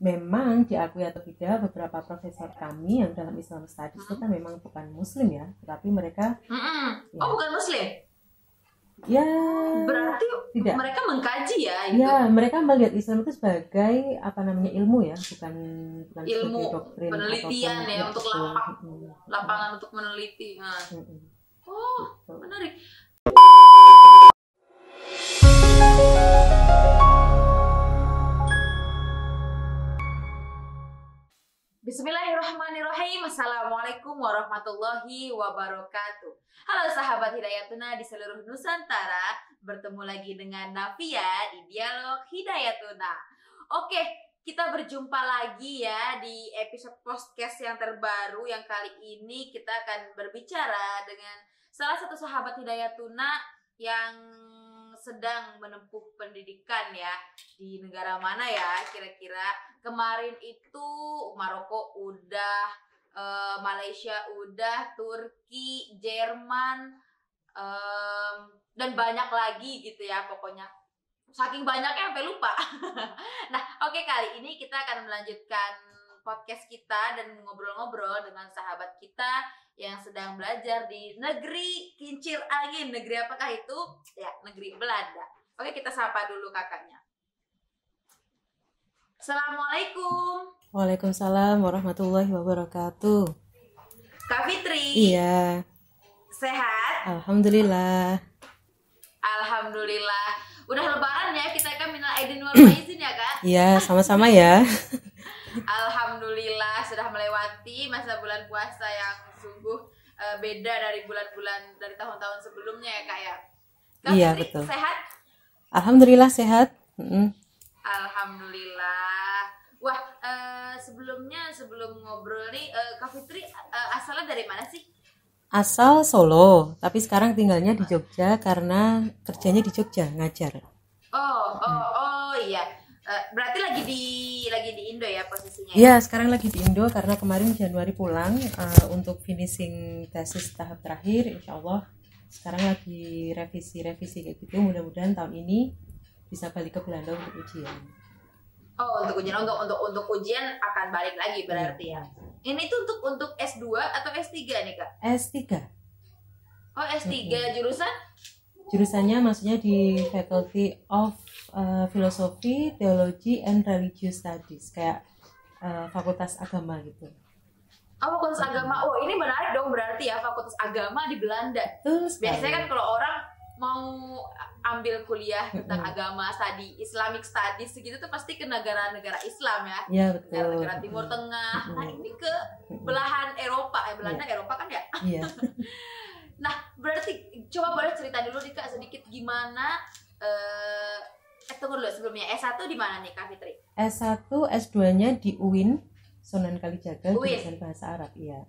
memang diakui atau tidak, beberapa profesor kami yang dalam Islam Studies itu kan memang bukan Muslim ya, tetapi mereka Oh, bukan Muslim. ya Berarti tidak. mereka mengkaji ya itu. Ya, mereka melihat Islam itu sebagai ilmu ya, bukan Ilmu, sebagai doktrin penelitian ataupun ya, untuk lapangan untuk Betul. meneliti. Oh, menarik. Bismillahirrahmanirrahim. Assalamualaikum warahmatullahi wabarakatuh. Halo sahabat Hidayatuna di seluruh Nusantara. Bertemu lagi dengan Nafia di Dialog Hidayatuna. Oke, kita berjumpa lagi ya di episode podcast yang terbaru. Yang kali ini kita akan berbicara dengan salah satu sahabat Hidayatuna yang sedang menempuh pendidikan ya. Di negara mana ya kira-kira? Kemarin itu Maroko udah, Malaysia udah, Turki, Jerman, dan banyak lagi gitu ya pokoknya. Saking banyaknya sampai lupa. Nah, oke, kali ini kita akan melanjutkan podcast kita dan ngobrol-ngobrol dengan sahabat kita yang sedang belajar di negeri kincir angin. Negeri apakah itu? Ya, negeri Belanda. Oke, kita sapa dulu kakaknya. Assalamualaikum. Waalaikumsalam warahmatullahi wabarakatuh. Kak Fitri. Iya. Sehat? Alhamdulillah. Alhamdulillah. Udah lebaran ya, kita kan minal aidin wal faizin ya Kak? Iya, sama-sama ya. Alhamdulillah sudah melewati masa bulan puasa yang sungguh beda dari bulan-bulan dari tahun-tahun sebelumnya ya Kak ya. Kak Iya, Fitri, betul. sehat? Alhamdulillah sehat. Alhamdulillah. Wah, sebelum ngobrol nih, Kak Fitri asalnya dari mana sih? Asal Solo, tapi sekarang tinggalnya di Jogja karena kerjanya di Jogja ngajar. Oh iya. Berarti lagi di Indo ya posisinya? Iya, sekarang lagi di Indo karena kemarin Januari pulang untuk finishing tesis tahap terakhir. Insya Allah sekarang lagi revisi kayak gitu. Mudah-mudahan tahun ini bisa balik ke Belanda untuk ujian. Oh, untuk ujian, untuk ujian akan balik lagi berarti ya. Ini tuh untuk S2 atau S3 nih Kak? S3. Oh, S3 jurusan? Jurusannya maksudnya di Faculty of Philosophy, Theology and Religious Studies, kayak fakultas agama gitu. Oh, fakultas agama. Oh, ini menarik dong berarti ya, fakultas agama di Belanda. Biasanya kan kalau orang mau ambil kuliah tentang agama, Islamic studies segitu tuh pasti ke negara-negara Islam ya. Iya, betul. Negara Timur Tengah. Nah, ini ke belahan Eropa. Belanda Eropa kan ya? Iya. Nah, berarti coba boleh cerita dulu nih Kak sedikit gimana tunggu dulu sebelumnya. S1 di mana nih Kak Fitri? S1, S2-nya di UIN, Sunan Kalijaga, UIN. jurusan bahasa Arab, iya.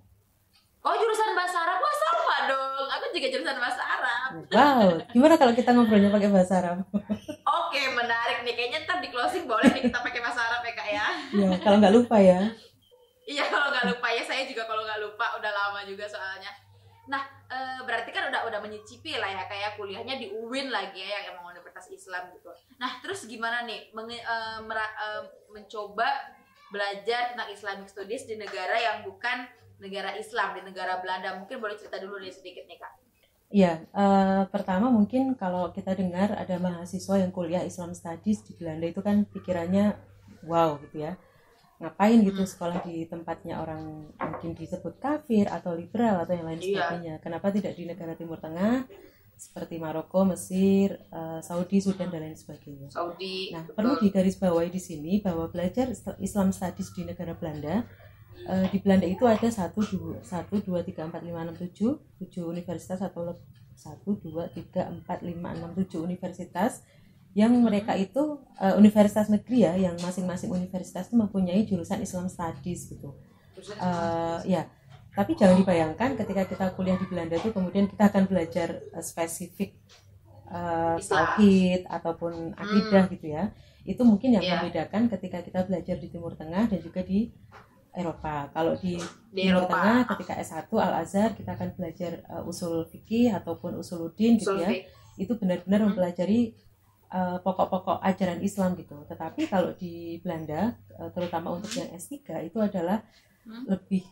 Oh, jurusan bahasa Arab. Wah, sama dong. Aku juga jurusan bahasa Arab. Wow, gimana kalau kita ngobrolnya pakai bahasa Arab? Oke, menarik nih. Kayaknya ntar di closing boleh nih kita pakai bahasa Arab ya Kak ya. Iya, kalau nggak lupa ya. Iya, kalau nggak lupa ya. Saya juga kalau nggak lupa, udah lama juga soalnya. Nah, berarti kan udah menyicipi lah ya kayak kuliahnya di UIN lagi ya, yang emang Universitas Islam gitu. Nah, terus gimana nih mencoba belajar tentang Islamic Studies di negara yang bukan negara Islam, di negara Belanda? Mungkin boleh cerita dulu nih sedikit nih Kak. Iya, pertama mungkin kalau kita dengar ada mahasiswa yang kuliah Islam Studies di Belanda itu kan pikirannya wow gitu ya. Ngapain gitu sekolah di tempatnya orang mungkin disebut kafir atau liberal atau yang lain sebagainya. Kenapa tidak di negara Timur Tengah seperti Maroko, Mesir, Saudi, Sudan dan lain sebagainya. Saudi. Nah, betul. perlu digarisbawahi di sini bahwa belajar Islam Studies di negara Belanda, di Belanda itu ada 1, 2, 3, 4, 5, 6, 7 universitas atau 1, 2, 3, 4, 5, 6, 7 universitas yang mereka itu universitas negeri ya, yang masing-masing universitas itu mempunyai jurusan Islam Studies gitu. Ya, tapi jangan dibayangkan ketika kita kuliah di Belanda itu kemudian kita akan belajar spesifik tauhid ataupun akidah gitu ya. Itu mungkin yang membedakan ketika kita belajar di Timur Tengah dan juga di Eropa. Kalau di Timur Tengah ketika S1 Al-Azhar kita akan belajar usul fikih ataupun usuluddin gitu ya. Itu benar-benar mempelajari pokok-pokok ajaran Islam gitu. Tetapi kalau di Belanda, terutama untuk yang S3 itu adalah lebih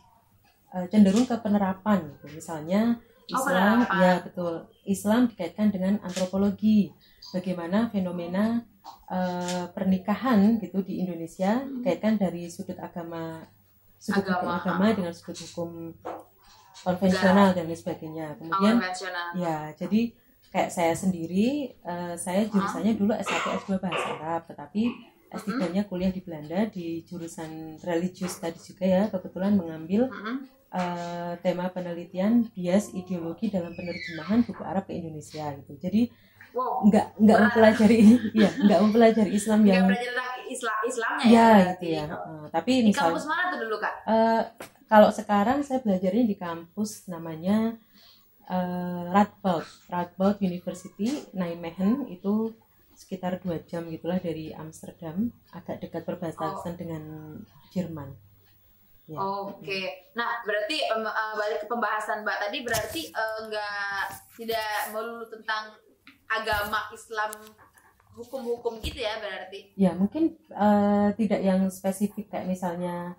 cenderung ke penerapan gitu. Misalnya Islam, ya betul, Islam dikaitkan dengan antropologi, bagaimana fenomena pernikahan gitu di Indonesia dikaitkan dari sudut hukum agama dengan sudut hukum konvensional dan lain sebagainya. Kemudian ya, jadi kayak saya sendiri, saya jurusannya dulu S1 S2 bahasa Arab, tetapi S3-nya kuliah di Belanda di jurusan religious studies juga ya, kebetulan mengambil tema penelitian bias ideologi dalam penerjemahan buku Arab ke Indonesia gitu. Jadi nggak mempelajari Islam yang Islamnya ya gitu ya. Tapi di kampus mana tuh dulu Kak? Kalau sekarang saya belajarnya di kampus namanya Radboud University Nijmegen, itu sekitar 2 jam gitulah dari Amsterdam, agak dekat perbatasan dengan Jerman. Ya. Oke. Nah, berarti balik ke pembahasan Mbak tadi, berarti tidak melulu tentang agama Islam, hukum-hukum gitu ya berarti? Ya, mungkin tidak yang spesifik kayak misalnya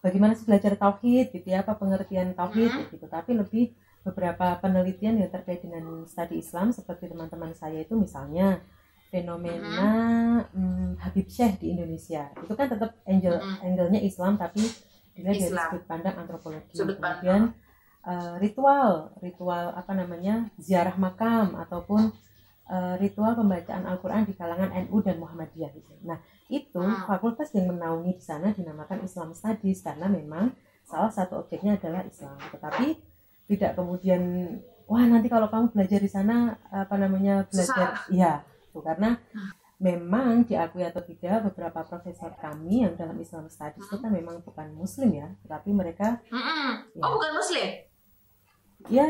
bagaimana sih belajar tauhid gitu ya, apa pengertian tauhid gitu, tapi lebih beberapa penelitian yang terkait dengan studi Islam seperti teman-teman saya itu misalnya fenomena Habib Syekh di Indonesia. Itu kan tetap angle-nya Islam tapi dilihat dari sudut pandang antropologi. Kemudian ritual apa namanya, ziarah makam ataupun ritual pembacaan Al-Quran di kalangan NU dan Muhammadiyah gitu. Nah, itu fakultas yang menaungi di sana dinamakan Islam Studies karena memang salah satu objeknya adalah Islam. Tetapi tidak kemudian nanti kalau kamu belajar di sana belajar ya, tuh, karena memang diakui atau tidak beberapa profesor kami yang dalam Islam Studies itu kan memang bukan Muslim ya, tetapi mereka ya, bukan Muslim. Ya,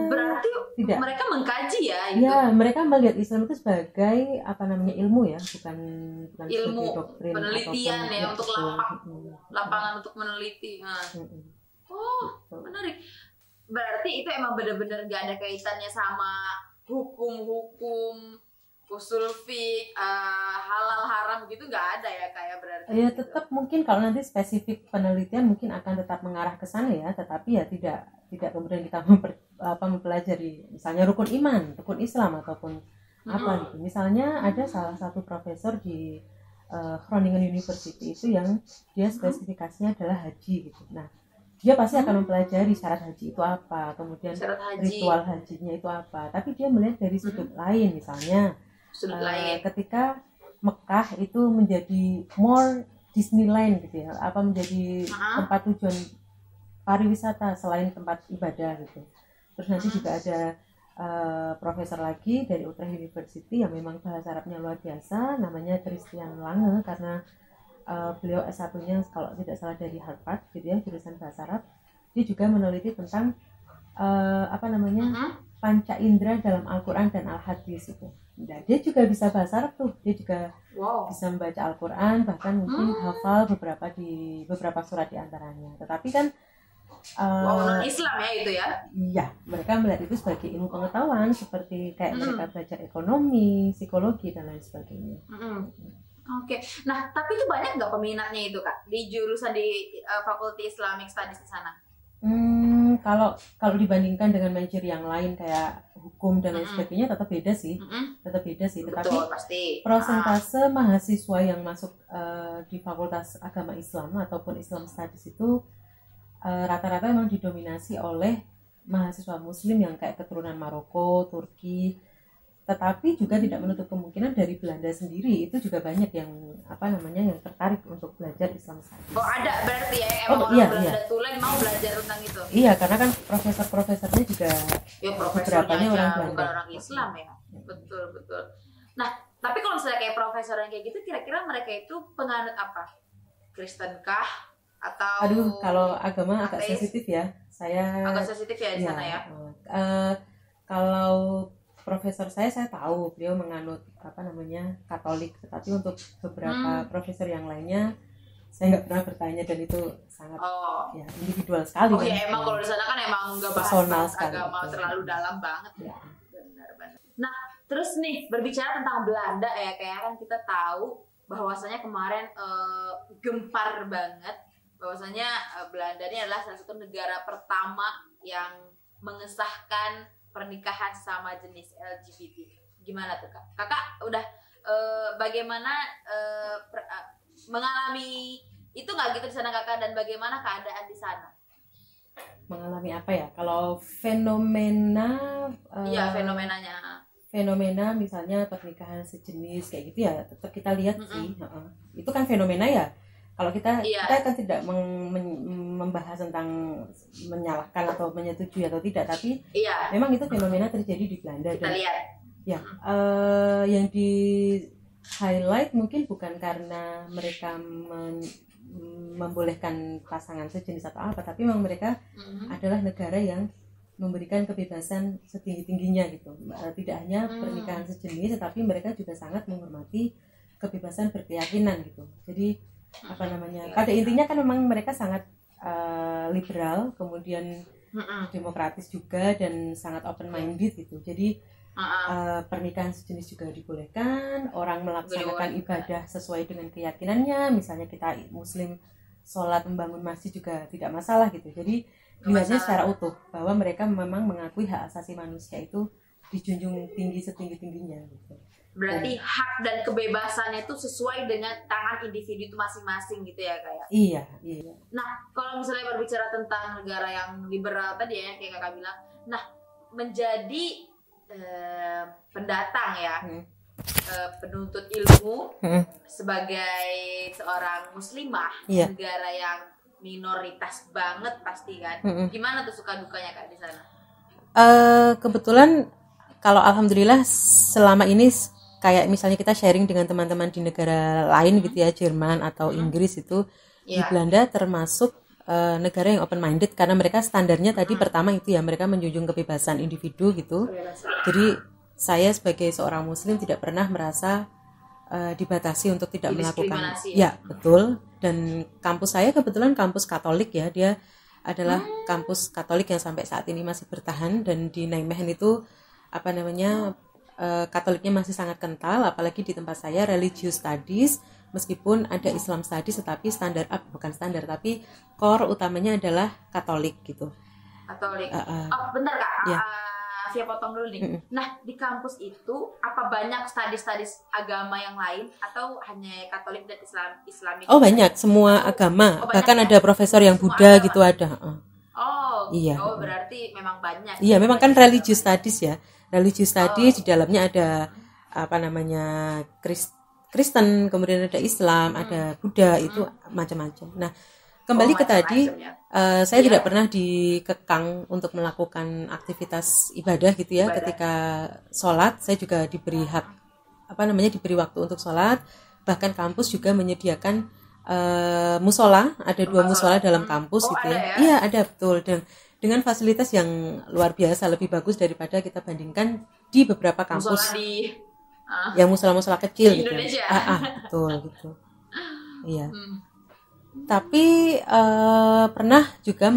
berarti tidak. Mereka mengkaji ya itu. Ya, mereka melihat Islam itu sebagai ilmu ya, bukan ilmu, doktrin penelitian ataupun, ya untuk lapangan untuk meneliti. Menarik. Berarti itu emang benar-benar gak ada kaitannya sama hukum-hukum usul fiqh, halal haram gitu nggak ada ya kayak berarti. Ya tetap mungkin kalau nanti spesifik penelitian mungkin akan tetap mengarah ke sana ya, tetapi ya tidak kemudian kita mempelajari misalnya rukun iman, rukun Islam ataupun apa gitu. Misalnya ada salah satu profesor di Groningen University itu yang dia spesifikasinya adalah haji gitu. Nah, dia pasti akan mempelajari syarat haji itu apa, kemudian ritual hajinya itu apa, tapi dia melihat dari sudut lain. Misalnya ketika Mekah itu menjadi more Disneyland gitu ya, apa menjadi tempat tujuan pariwisata selain tempat ibadah gitu. Terus nanti juga ada profesor lagi dari Utrecht University yang memang bahasa Arabnya luar biasa, namanya Christian Lange, karena beliau S1-nya kalau tidak salah dari Harvard gitu ya, jurusan bahasa Arab. Dia juga meneliti tentang panca indera dalam Al-Quran dan Al-Hadis itu. Nah, dia juga bisa bahasa Arab tuh, dia juga bisa membaca Al-Quran, bahkan mungkin hafal beberapa surat di antaranya. Tetapi kan non-Islam ya itu ya? Iya, mereka melihat itu sebagai ilmu pengetahuan, seperti kayak mereka belajar ekonomi, psikologi dan lain sebagainya. Oke. Nah, tapi itu banyak nggak peminatnya itu Kak di jurusan di Fakulti Islamic Studies di sana? Kalau dibandingkan dengan major yang lain kayak hukum dan lain sebagainya tetap beda sih. Tetapi betul, pasti. Persentase mahasiswa yang masuk di Fakultas Agama Islam ataupun Islam Studies itu rata-rata memang didominasi oleh mahasiswa Muslim yang kayak keturunan Maroko, Turki. Tetapi juga tidak menutup kemungkinan dari Belanda sendiri itu juga banyak yang yang tertarik untuk belajar Islam Studies. Ada berarti ya emang Belanda tulen mau belajar tentang itu. Iya, karena kan profesornya juga beberapanya orang Belanda, bukan orang Islam ya. Betul. Nah, tapi kalau misalnya kayak profesor yang kayak gitu, kira-kira mereka itu penganut apa? Kristen kah atau kalau agama agak sensitif ya. Agak sensitif ya di sana ya. Kalau profesor saya tahu beliau menganut Katolik, tetapi untuk beberapa profesor yang lainnya saya nggak pernah bertanya, dan itu sangat individual sekali. Ya emang kalau di sana kan emang nggak bahas agama terlalu dalam banget ya. Benar. Nah, Terus nih berbicara tentang Belanda ya, kayak kan kita tahu bahwasanya kemarin gempar banget bahwasanya Belanda ini adalah salah satu negara pertama yang mengesahkan pernikahan sama jenis LGBT. Gimana tuh Kak? Kakak udah bagaimana mengalami itu nggak gitu di sana Kakak, dan bagaimana keadaan di sana? Mengalami apa ya? Kalau fenomena Iya, fenomenanya. fenomena misalnya pernikahan sejenis kayak gitu ya tetap kita lihat sih. Itu kan fenomena ya. Kalau kita kan tidak membahas tentang menyalahkan atau menyetujui atau tidak, tapi memang itu fenomena terjadi di Belanda. Kita lihat ya yang di highlight mungkin bukan karena mereka membolehkan pasangan sejenis atau apa, tapi memang mereka adalah negara yang memberikan kebebasan setinggi-tingginya gitu. Tidak hanya pernikahan sejenis, tetapi mereka juga sangat menghormati kebebasan berkeyakinan gitu. Jadi pada intinya kan memang mereka sangat liberal, kemudian demokratis juga, dan sangat open minded gitu. Jadi pernikahan sejenis juga dibolehkan, orang melaksanakan ibadah sesuai dengan keyakinannya. Misalnya kita Muslim sholat membangun masjid juga tidak masalah gitu. Jadi dilihatnya secara utuh bahwa mereka memang mengakui hak asasi manusia itu dijunjung tinggi setinggi-tingginya gitu. Berarti hak dan kebebasannya itu sesuai dengan tangan individu itu masing-masing gitu ya Kak ya? Iya. Nah kalau misalnya berbicara tentang negara yang liberal tadi ya, kayak Kakak bilang, nah menjadi pendatang ya, penuntut ilmu sebagai seorang muslimah, negara yang minoritas banget pasti kan. Gimana tuh suka dukanya Kak di sana? Kebetulan kalau alhamdulillah selama ini kayak misalnya kita sharing dengan teman-teman di negara lain gitu ya, Jerman atau Inggris itu, di Belanda termasuk negara yang open minded karena mereka standarnya tadi pertama itu ya, mereka menjunjung kebebasan individu gitu. Jadi saya sebagai seorang muslim tidak pernah merasa dibatasi untuk tidak melakukan. Ya, betul. Dan kampus saya kebetulan kampus Katolik ya, dia adalah kampus Katolik yang sampai saat ini masih bertahan, dan di Nijmegen itu Katoliknya masih sangat kental, apalagi di tempat saya religious studies, meskipun ada Islam studies, tetapi tapi core utamanya adalah Katolik gitu. Katolik. Bentar Kak. Ya. Saya potong dulu nih. Nah, di kampus itu apa banyak studies agama yang lain atau hanya Katolik dan Islami? Oh, banyak, semua agama. Bahkan ada profesor yang Buddha gitu ada. Iya. Oh, berarti memang banyak. Iya, memang kan religious studies ya. Religious studies di dalamnya ada Kristen, kemudian ada Islam, ada Buddha, itu macam-macam. Nah, kembali ke tadi, saya tidak pernah dikekang untuk melakukan aktivitas ibadah gitu ya. Ketika sholat, saya juga diberi hak, diberi waktu untuk sholat. Bahkan kampus juga menyediakan musola, ada 2 musola dalam kampus gitu ya. Iya, ada, betul. Dan dengan fasilitas yang luar biasa, lebih bagus daripada kita bandingkan di beberapa kampus. Yang musola-musola kecil gitu. Betul gitu. Iya. Tapi pernah juga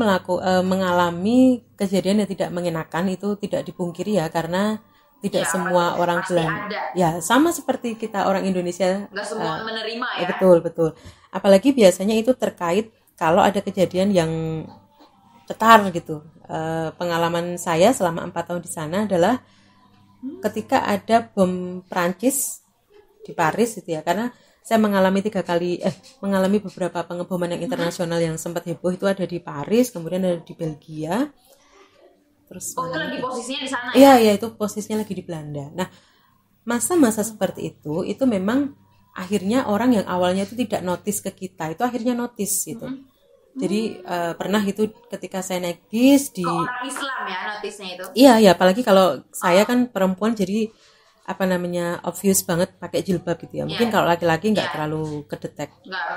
mengalami kejadian yang tidak mengenakan, itu tidak dipungkiri ya, karena tidak semua orang Belanda ya sama seperti kita orang Indonesia nggak semua menerima ya. Betul. Apalagi biasanya itu terkait kalau ada kejadian yang cetar gitu. Pengalaman saya selama 4 tahun di sana adalah ketika ada bom Prancis di Paris gitu ya, karena saya mengalami mengalami beberapa pengeboman yang internasional yang sempat heboh, itu ada di Paris, kemudian ada di Belgia. Terus itu lagi posisinya di sana ya? Iya, itu posisinya lagi di Belanda. Nah, masa-masa seperti itu memang akhirnya orang yang awalnya itu tidak notice ke kita, itu akhirnya notice gitu. Jadi pernah itu ketika saya naik bis di orang Islam ya notice-nya itu. Iya, apalagi kalau saya kan perempuan, jadi obvious banget pakai jilbab gitu ya. Mungkin kalau laki-laki nggak terlalu kedetek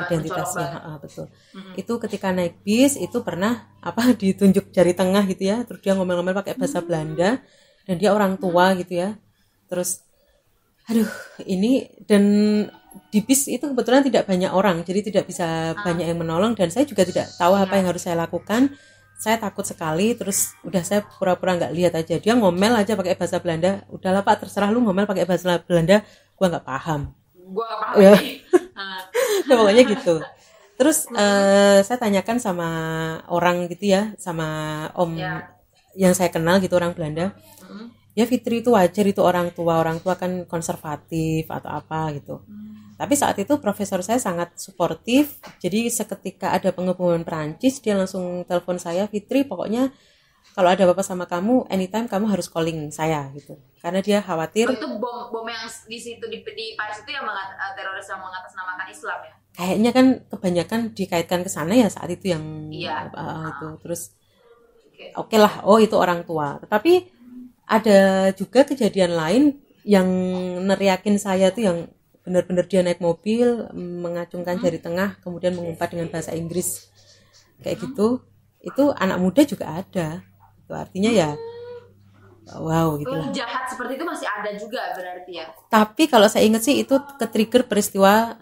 identitasnya. Betul. Itu ketika naik bis itu pernah ditunjuk jari tengah gitu ya. Terus dia ngomel-ngomel pakai bahasa Belanda, dan dia orang tua gitu ya. Terus dan di bis itu kebetulan tidak banyak orang, jadi tidak bisa banyak yang menolong, dan saya juga tidak tahu apa yang harus saya lakukan. saya takut sekali, terus udah saya pura-pura nggak lihat aja. Dia ngomel aja pakai bahasa Belanda. Udahlah Pak, terserah lu ngomel pakai bahasa Belanda, gua nggak paham. Gua nggak paham Ya. ini. Nah, pokoknya gitu. Terus saya tanyakan sama orang gitu ya, sama om Ya. yang saya kenal gitu, orang Belanda. Ya Fitri itu wajar, itu orang tua kan konservatif atau apa gitu. Tapi saat itu profesor saya sangat suportif. Jadi seketika ada pengeboman Perancis, dia langsung telepon saya, Fitri pokoknya kalau ada apa-apa sama kamu, anytime kamu harus calling saya gitu. Karena dia khawatir. Itu bom yang di situ di Paris itu yang teroris yang mengatasnamakan Islam ya. Kayaknya kan kebanyakan dikaitkan ke sana ya saat itu yang Iya. itu. Terus oke lah, oh itu orang tua. Tetapi ada juga kejadian lain yang neriakin saya tuh, yang benar-benar dia naik mobil, mengacungkan jari tengah, kemudian mengumpat dengan bahasa Inggris kayak gitu. Itu anak muda juga ada. Itu artinya ya wow gitu lah. Jahat seperti itu masih ada juga berarti ya. Tapi kalau saya ingat sih itu ke-trigger peristiwa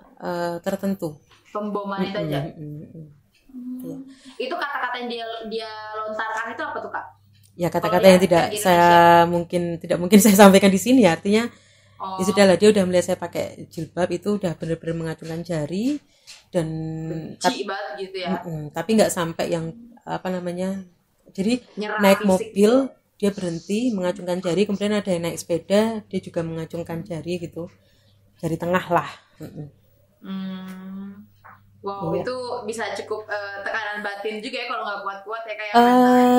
tertentu. Pemboman itu aja. Ya. Itu kata-kata yang dia lontarkan itu apa tuh Kak? Ya kata-kata yang tidak mungkin saya sampaikan di sini ya. Artinya ya sudahlah, dia udah melihat saya pakai jilbab, itu udah benar-benar mengacungkan jari dan benci banget gitu ya. Tapi nggak sampai yang apa namanya. Jadi Nyerah naik fisik mobil dia berhenti mengacungkan jari, kemudian ada yang naik sepeda dia juga mengacungkan jari gitu, jari tengah lah. Wow, itu bisa cukup tekanan batin juga ya kalau nggak kuat-kuat ya kayak.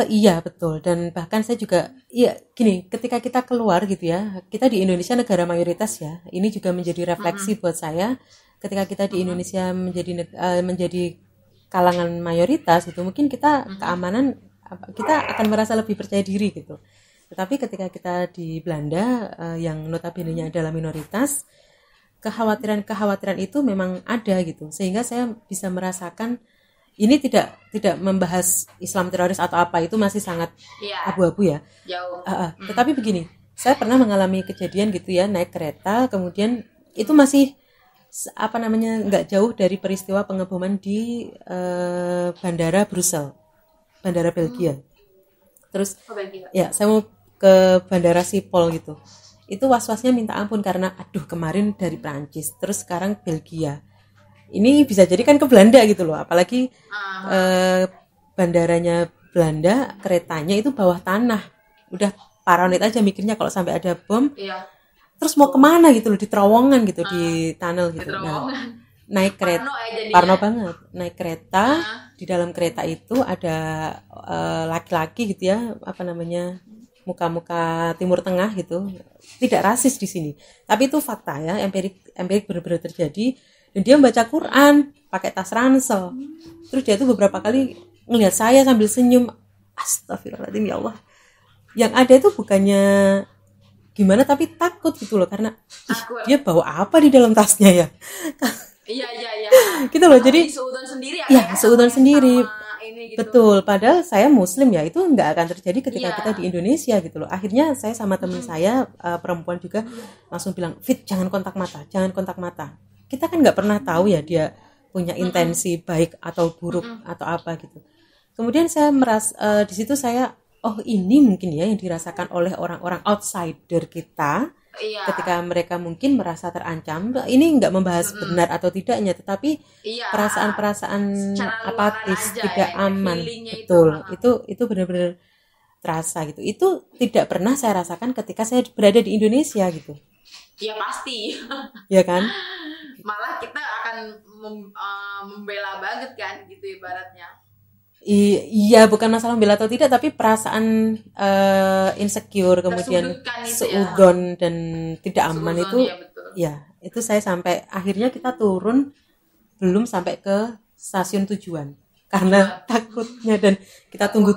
Iya betul, dan bahkan saya juga ya gini, ketika kita keluar gitu ya, kita di Indonesia negara mayoritas ya, ini juga menjadi refleksi buat saya. Ketika kita di Indonesia menjadi kalangan mayoritas gitu, mungkin kita keamanan, kita akan merasa lebih percaya diri gitu. Tetapi ketika kita di Belanda yang notabene-nya adalah minoritas, kekhawatiran itu memang ada gitu, sehingga saya bisa merasakan ini tidak membahas Islam teroris atau apa, itu masih sangat abu-abu ya. Jauh. Tetapi begini, saya pernah mengalami kejadian gitu ya, naik kereta, kemudian itu masih apa namanya nggak jauh dari peristiwa pengeboman di bandara Brussels, bandara Belgia. Terus ya saya mau ke bandara Schiphol gitu. Itu was-wasnya minta ampun karena aduh kemarin dari Prancis terus sekarang Belgia, ini bisa jadi kan ke Belanda gitu loh, apalagi bandaranya Belanda, keretanya itu bawah tanah, udah paranoid aja mikirnya kalau sampai ada bom. Terus mau kemana gitu loh, di terowongan gitu, di tunnel gitu. Nah, naik kereta parno banget, naik kereta, di dalam kereta itu ada laki-laki gitu ya, apa namanya, muka-muka Timur Tengah gitu, tidak rasis di sini, tapi itu fakta ya, empirik benar-benar terjadi. Dan dia membaca Quran pakai tas ransel. Terus dia tuh beberapa kali ngelihat saya sambil senyum, astagfirullahaladzim ya Allah. Yang ada itu bukannya gimana, tapi takut gitu loh, karena dia bawa apa di dalam tasnya ya. Iya. Gitu loh, jadi seudon sendiri ya seudon sendiri. Gitu. Betul, padahal saya muslim ya, itu nggak akan terjadi ketika kita di Indonesia gitu loh. Akhirnya saya sama teman saya perempuan juga langsung bilang, Fit, jangan kontak mata. Kita kan nggak pernah tahu ya dia punya intensi baik atau buruk atau apa gitu. Kemudian saya merasa di situ saya, oh ini mungkin ya yang dirasakan oleh orang-orang outsider kita. Ketika mereka mungkin merasa terancam. Ini nggak membahas benar atau tidaknya, tetapi perasaan-perasaan apatis, tidak aman, betul. Itu benar-benar terasa gitu. Itu tidak pernah saya rasakan ketika saya berada di Indonesia gitu. Ya pasti. Ya kan? Malah kita akan membela banget kan gitu ibaratnya. Iya, bukan masalah membela atau tidak, tapi perasaan insecure, kemudian seudon dan tidak aman itu ya, itu saya sampai akhirnya kita turun belum sampai ke stasiun tujuan karena takutnya, dan kita tunggu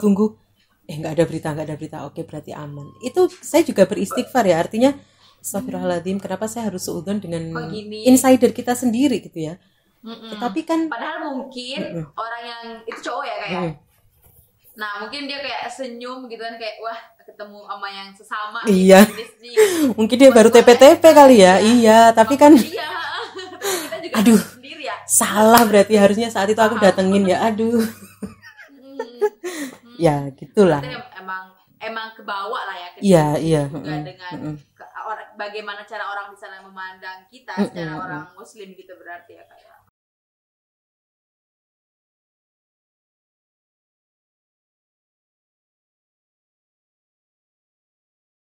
nggak ada berita, oke berarti aman. Itu saya juga beristighfar ya, artinya astagfirullahaladzim, kenapa saya harus seudon dengan insider kita sendiri gitu ya. Tetapi kan padahal mungkin orang yang itu cowok ya kayak nah mungkin dia kayak senyum gitu kan, kayak wah ketemu sama yang sesama iya gitu. Mungkin dia baru TP kali ya. Iya tapi kan kita juga aduh sendiri ya, salah berarti, harusnya saat itu aku datengin ya, aduh. Ya gitulah. Berarti emang kebawa lah ya Iya juga dengan bagaimana cara orang di sana memandang kita secara orang muslim gitu berarti ya kayak